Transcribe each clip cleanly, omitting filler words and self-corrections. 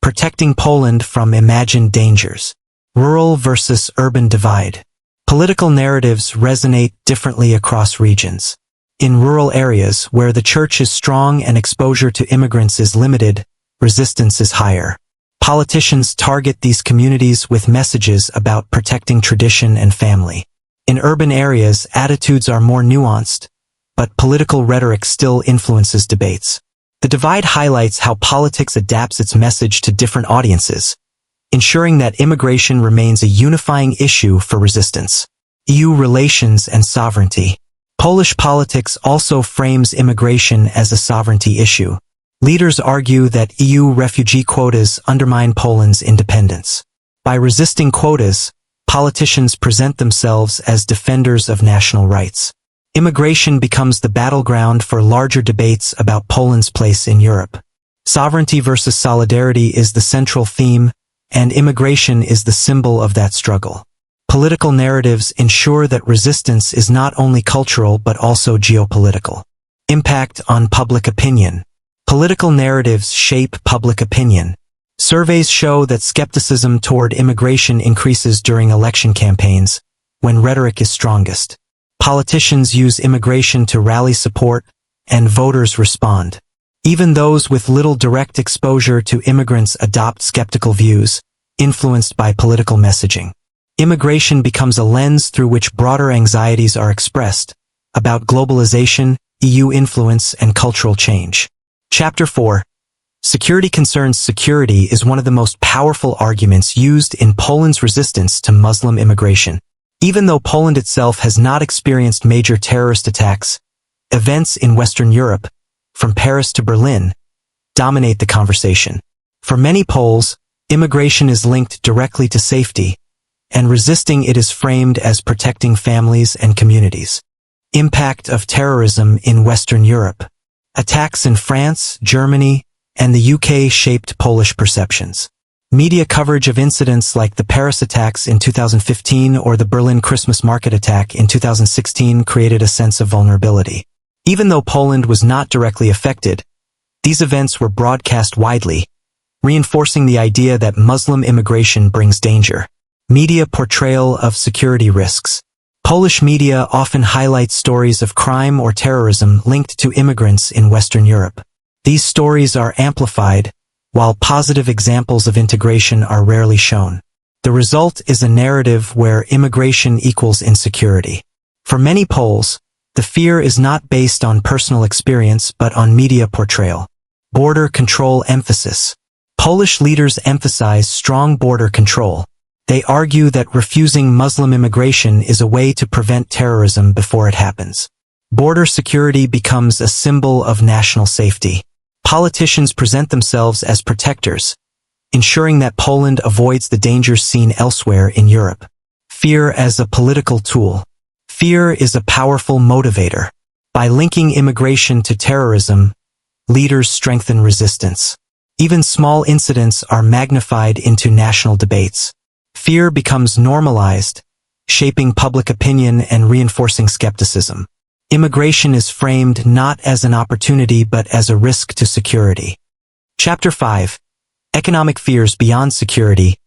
Protecting Poland from Imagined Dangers. Rural versus Urban Divide. Political narratives resonate differently across regions. In rural areas, where the church is strong and exposure to immigrants is limited, resistance is higher. Politicians target these communities with messages about protecting tradition and family. In urban areas, attitudes are more nuanced, but political rhetoric still influences debates. The divide highlights how politics adapts its message to different audiences, ensuring that immigration remains a unifying issue for resistance. EU relations and sovereignty. Polish politics also frames immigration as a sovereignty issue. Leaders argue that EU refugee quotas undermine Poland's independence. By resisting quotas, politicians present themselves as defenders of national rights. Immigration becomes the battleground for larger debates about Poland's place in Europe. Sovereignty versus solidarity is the central theme, and immigration is the symbol of that struggle. Political narratives ensure that resistance is not only cultural but also geopolitical. Impact on public opinion. Political narratives shape public opinion. Surveys show that skepticism toward immigration increases during election campaigns, when rhetoric is strongest. Politicians use immigration to rally support, and voters respond. Even those with little direct exposure to immigrants adopt skeptical views, influenced by political messaging. Immigration becomes a lens through which broader anxieties are expressed, about globalization, EU influence, and cultural change. Chapter 4. Security concerns. Security is one of the most powerful arguments used in Poland's resistance to Muslim immigration. Even though Poland itself has not experienced major terrorist attacks, events in Western Europe, from Paris to Berlin, dominate the conversation. For many Poles, immigration is linked directly to safety, and resisting it is framed as protecting families and communities. Impact of terrorism in Western Europe. Attacks in France, Germany, and the UK shaped Polish perceptions. Media coverage of incidents like the Paris attacks in 2015 or the Berlin Christmas market attack in 2016 created a sense of vulnerability. Even though Poland was not directly affected, these events were broadcast widely, reinforcing the idea that Muslim immigration brings danger. Media portrayal of security risks. Polish media often highlights stories of crime or terrorism linked to immigrants in Western Europe. These stories are amplified, while positive examples of integration are rarely shown. The result is a narrative where immigration equals insecurity. For many Poles, the fear is not based on personal experience but on media portrayal. Border control emphasis. Polish leaders emphasize strong border control. They argue that refusing Muslim immigration is a way to prevent terrorism before it happens. Border security becomes a symbol of national safety. Politicians present themselves as protectors, ensuring that Poland avoids the dangers seen elsewhere in Europe. Fear as a political tool. Fear is a powerful motivator. By linking immigration to terrorism, leaders strengthen resistance. Even small incidents are magnified into national debates. Fear becomes normalized, shaping public opinion and reinforcing skepticism. Immigration is framed not as an opportunity but as a risk to security. Chapter 5. Economic fears beyond security.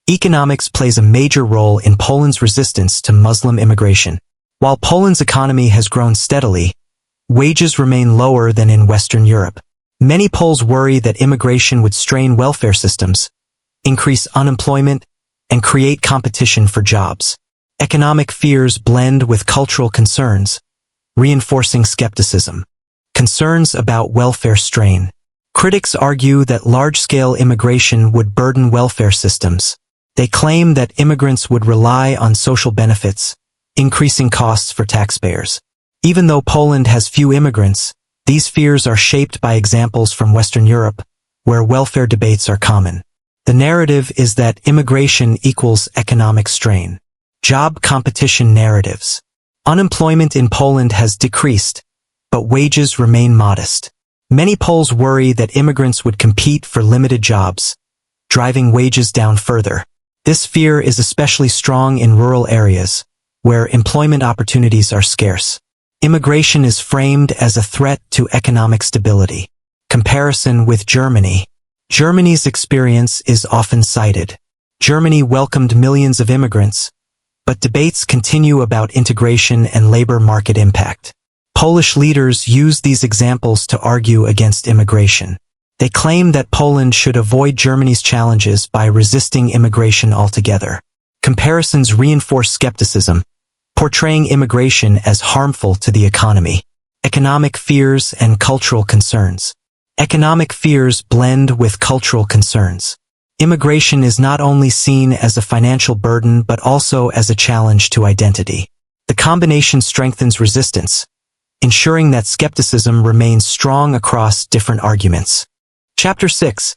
Economics plays a major role in Poland's resistance to Muslim immigration. While Poland's economy has grown steadily, wages remain lower than in Western Europe. Many Poles worry that immigration would strain welfare systems, increase unemployment, and create competition for jobs. Economic fears blend with cultural concerns, reinforcing skepticism. Concerns about welfare strain. Critics argue that large-scale immigration would burden welfare systems. They claim that immigrants would rely on social benefits, increasing costs for taxpayers. Even though Poland has few immigrants, these fears are shaped by examples from Western Europe, where welfare debates are common. The narrative is that immigration equals economic strain. Job competition narratives. Unemployment in Poland has decreased, but wages remain modest. Many Poles worry that immigrants would compete for limited jobs, driving wages down further. This fear is especially strong in rural areas, where employment opportunities are scarce. Immigration is framed as a threat to economic stability. Comparison with Germany. Germany's experience is often cited. Germany welcomed millions of immigrants, but debates continue about integration and labor market impact. Polish leaders use these examples to argue against immigration. They claim that Poland should avoid Germany's challenges by resisting immigration altogether. Comparisons reinforce skepticism, portraying immigration as harmful to the economy. Economic fears and cultural concerns. Economic fears blend with cultural concerns. Immigration is not only seen as a financial burden but also as a challenge to identity. The combination strengthens resistance, ensuring that skepticism remains strong across different arguments. Chapter 6.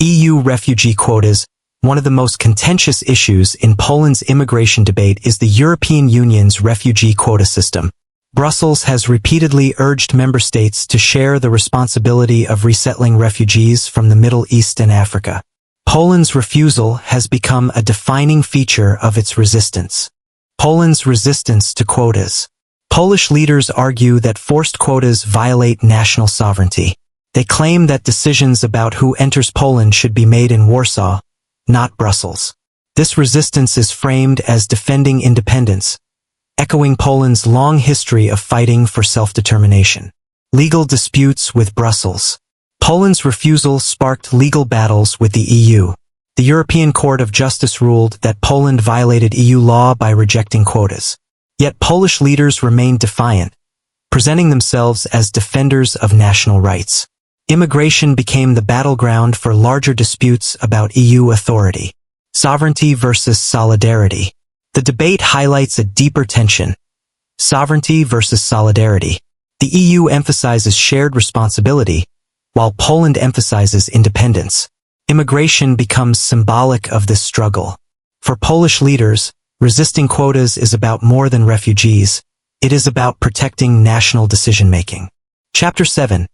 EU refugee quotas. One of the most contentious issues in Poland's immigration debate is the European Union's refugee quota system. Brussels has repeatedly urged member states to share the responsibility of resettling refugees from the Middle East and Africa. Poland's refusal has become a defining feature of its resistance. Poland's resistance to quotas. Polish leaders argue that forced quotas violate national sovereignty. They claim that decisions about who enters Poland should be made in Warsaw, not Brussels. This resistance is framed as defending independence, echoing Poland's long history of fighting for self-determination. Legal disputes with Brussels. Poland's refusal sparked legal battles with the EU. The European Court of Justice ruled that Poland violated EU law by rejecting quotas. Yet Polish leaders remained defiant, presenting themselves as defenders of national rights. Immigration became the battleground for larger disputes about EU authority. Sovereignty versus solidarity. The debate highlights a deeper tension. Sovereignty versus solidarity. The EU emphasizes shared responsibility, while Poland emphasizes independence. Immigration becomes symbolic of this struggle. For Polish leaders, resisting quotas is about more than refugees. It is about protecting national decision-making. Chapter 7.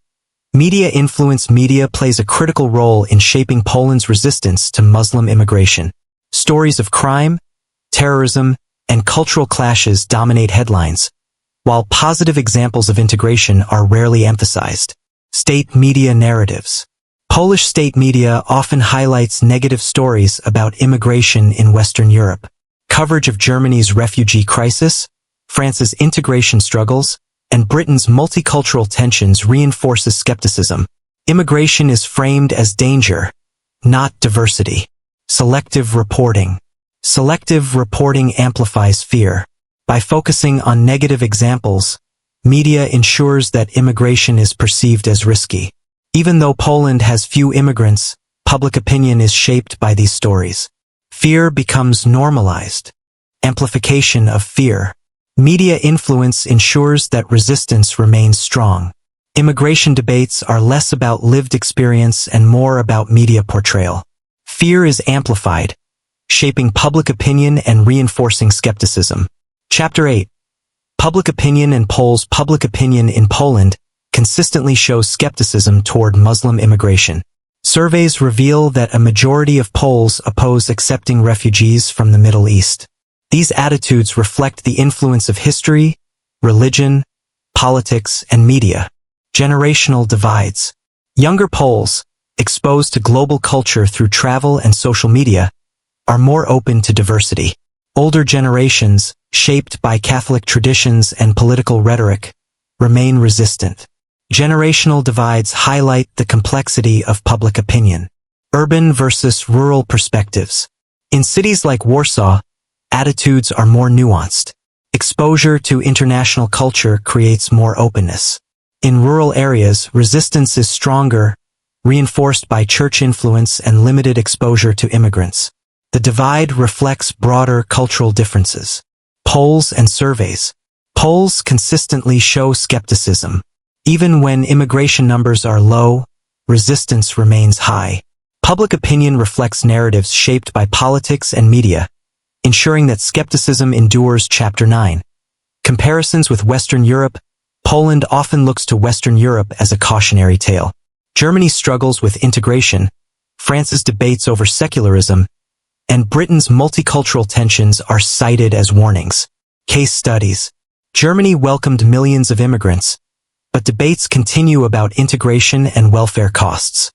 Media influence. Media plays a critical role in shaping Poland's resistance to Muslim immigration. Stories of crime, terrorism, and cultural clashes dominate headlines, while positive examples of integration are rarely emphasized. State media narratives. Polish state media often highlights negative stories about immigration in Western Europe. Coverage of Germany's refugee crisis, France's integration struggles, and Britain's multicultural tensions reinforces skepticism. Immigration is framed as danger, not diversity. Selective reporting. Selective reporting amplifies fear. By focusing on negative examples, media ensures that immigration is perceived as risky. Even though Poland has few immigrants, public opinion is shaped by these stories. Fear becomes normalized. Amplification of fear. Media influence ensures that resistance remains strong. Immigration debates are less about lived experience and more about media portrayal. Fear is amplified, shaping public opinion and reinforcing skepticism. Chapter 8. Public opinion and polls. Public opinion in Poland consistently shows skepticism toward Muslim immigration. Surveys reveal that a majority of Poles oppose accepting refugees from the Middle East. These attitudes reflect the influence of history, religion, politics, and media. Generational divides. Younger Poles, exposed to global culture through travel and social media, are more open to diversity. Older generations, shaped by Catholic traditions and political rhetoric, remain resistant. Generational divides highlight the complexity of public opinion. Urban versus rural perspectives. In cities like Warsaw, attitudes are more nuanced. Exposure to international culture creates more openness. In rural areas, resistance is stronger, reinforced by church influence and limited exposure to immigrants. The divide reflects broader cultural differences. Polls and surveys. Polls consistently show skepticism. Even when immigration numbers are low, resistance remains high. Public opinion reflects narratives shaped by politics and media, ensuring that skepticism endures. Chapter 9. Comparisons with Western Europe. Poland often looks to Western Europe as a cautionary tale. Germany struggles with integration, France's debates over secularism, and Britain's multicultural tensions are cited as warnings. Case studies. Germany welcomed millions of immigrants, but debates continue about integration and welfare costs.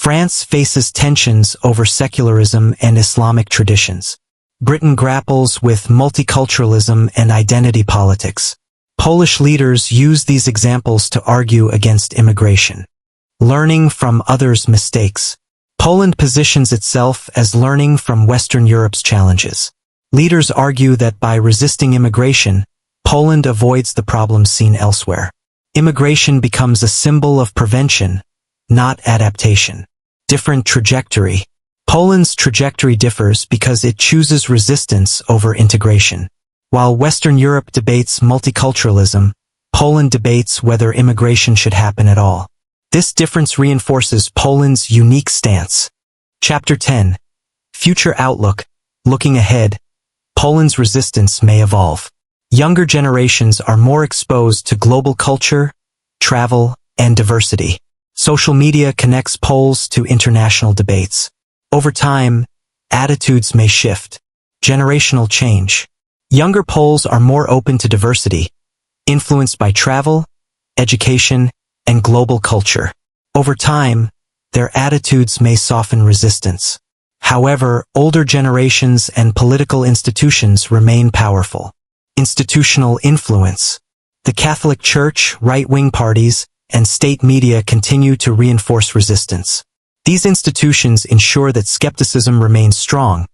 France faces tensions over secularism and Islamic traditions. Britain grapples with multiculturalism and identity politics. Polish leaders use these examples to argue against immigration. Learning from others' mistakes. Poland positions itself as learning from Western Europe's challenges. Leaders argue that by resisting immigration, Poland avoids the problems seen elsewhere. Immigration becomes a symbol of prevention, not adaptation. Different trajectory. Poland's trajectory differs because it chooses resistance over integration. While Western Europe debates multiculturalism, Poland debates whether immigration should happen at all. This difference reinforces Poland's unique stance. Chapter 10. Future Outlook. Looking ahead, Poland's resistance may evolve. Younger generations are more exposed to global culture, travel, and diversity. Social media connects Poles to international debates. Over time, attitudes may shift. Generational change. Younger Poles are more open to diversity, influenced by travel, education, and global culture. Over time, their attitudes may soften resistance. However, older generations and political institutions remain powerful. Institutional influence. The Catholic Church, right-wing parties, and state media continue to reinforce resistance. These institutions ensure that skepticism remains strong,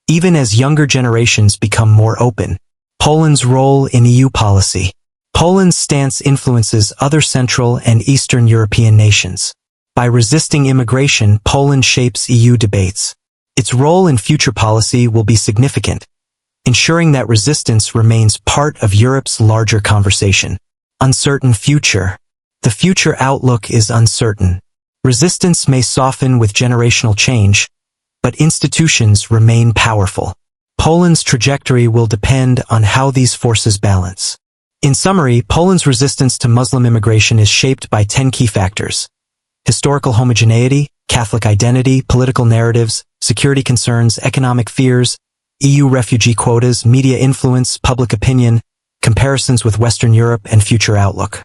even as younger generations become more open. Poland's role in EU policy. Poland's stance influences other Central and Eastern European nations. By resisting immigration, Poland shapes EU debates. Its role in future policy will be significant, ensuring that resistance remains part of Europe's larger conversation. Uncertain future. The future outlook is uncertain. Resistance may soften with generational change, but institutions remain powerful. Poland's trajectory will depend on how these forces balance. In summary, Poland's resistance to Muslim immigration is shaped by 10 key factors: historical homogeneity, Catholic identity, political narratives, security concerns, economic fears, EU refugee quotas, media influence, public opinion, comparisons with Western Europe, and future outlook.